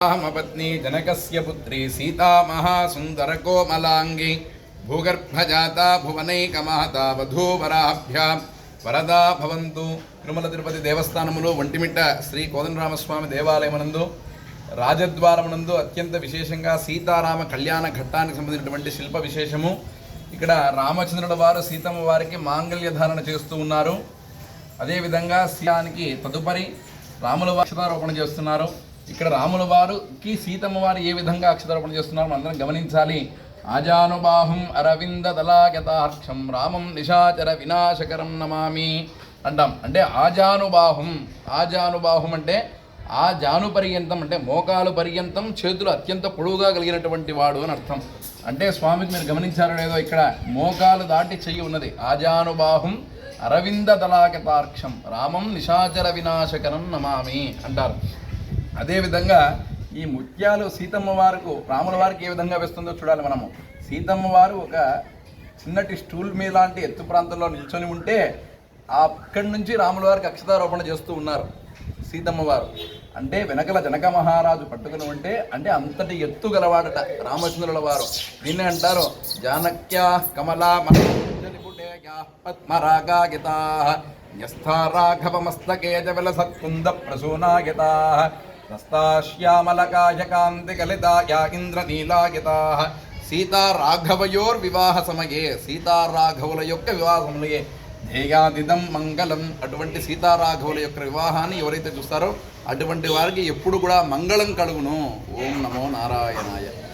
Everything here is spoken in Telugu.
पत्नी जनकस्य पुत्री सीता महासुंदरकोमलांगी भूगर्भजाता भुवनैकमाता वधूवराभ्यां वरदा भवन्तु। తిరుమల తిరుపతి దేవస్థానములో ఒంటిమిట్ట శ్రీ కోదండరామస్వామి దేవాలయమునందు రాజద్వారమునందు అత్యంత విశేషంగా సీతారామ కళ్యాణ ఘట్టానికి సంబంధించినటువంటి శిల్ప విశేషము. ఇక్కడ రామచంద్రుల వారు సీతమ్మ వారికి మాంగళ్య ధారణ చేస్తూ ఉన్నారు. అదేవిధంగా సీతానికి తదుపరి రాముల వారు అక్షతారోపణ చేస్తున్నారు. ఇక్కడ రాముల వారికి సీతమ్మ వారు ఏ విధంగా అక్షతారోపణ చేస్తున్నారు అందరం గమనించాలి. ఆజానుబాహుం అరవింద దళాగతాక్షం రామం నిశాచర వినాశకరం నమామి అంటాం. అంటే ఆజానుబాహుం అంటే ఆ జాను పర్యంతం అంటే మోకాలు పర్యంతం చేతులు అత్యంత పొడవుగా కలిగినటువంటి వాడు అని అర్థం. అంటే స్వామికి మీరు గమనించారో లేదో ఇక్కడ మోకాలు దాటి చెయ్యి ఉన్నది. ఆజానుబాహుం అరవింద దళాగతాక్షం రామం నిశాచర వినాశకరం నమామి అంటారు. అదేవిధంగా ఈ ముత్యాలు సీతమ్మ వారికి రాముల వారికి ఏ విధంగా వేస్తుందో చూడాలి మనము. సీతమ్మ వారు ఒక చిన్నటి స్టూల్ మీద లాంటి ఎత్తు ప్రాంతంలో నిల్చొని ఉంటే అక్కడి నుంచి రాముల వారికి అక్షతారోపణ చేస్తూ ఉన్నారు సీతమ్మ వారు. అంటే వెనకల జనక మహారాజు పట్టుకుని ఉంటే అంటే అంతటి ఎత్తు గలవాడట రామచంద్రుల వారు. దీన్నే అంటారు జానక్యా కమలా పద్మరాగాగితా న్యస్థారాఘవమస్తకే జవలసత్కుంద ప్రసూనాగితా రస్తాశ్యామలకాయకాంతికలితాయా ఇంద్రనీలాగితాః సీతారాఘవయోర్వివాహ సమయే సీతారాఘవుల యొక్క వివాహ సమయే ధ్యేయాదిదం మంగళం. అటువంటి సీతారాఘవుల యొక్క వివాహాన్ని ఎవరైతే చూస్తారో అటువంటి వారికి ఎప్పుడు కూడా మంగళం కలుగును. ఓం నమో నారాయణాయ.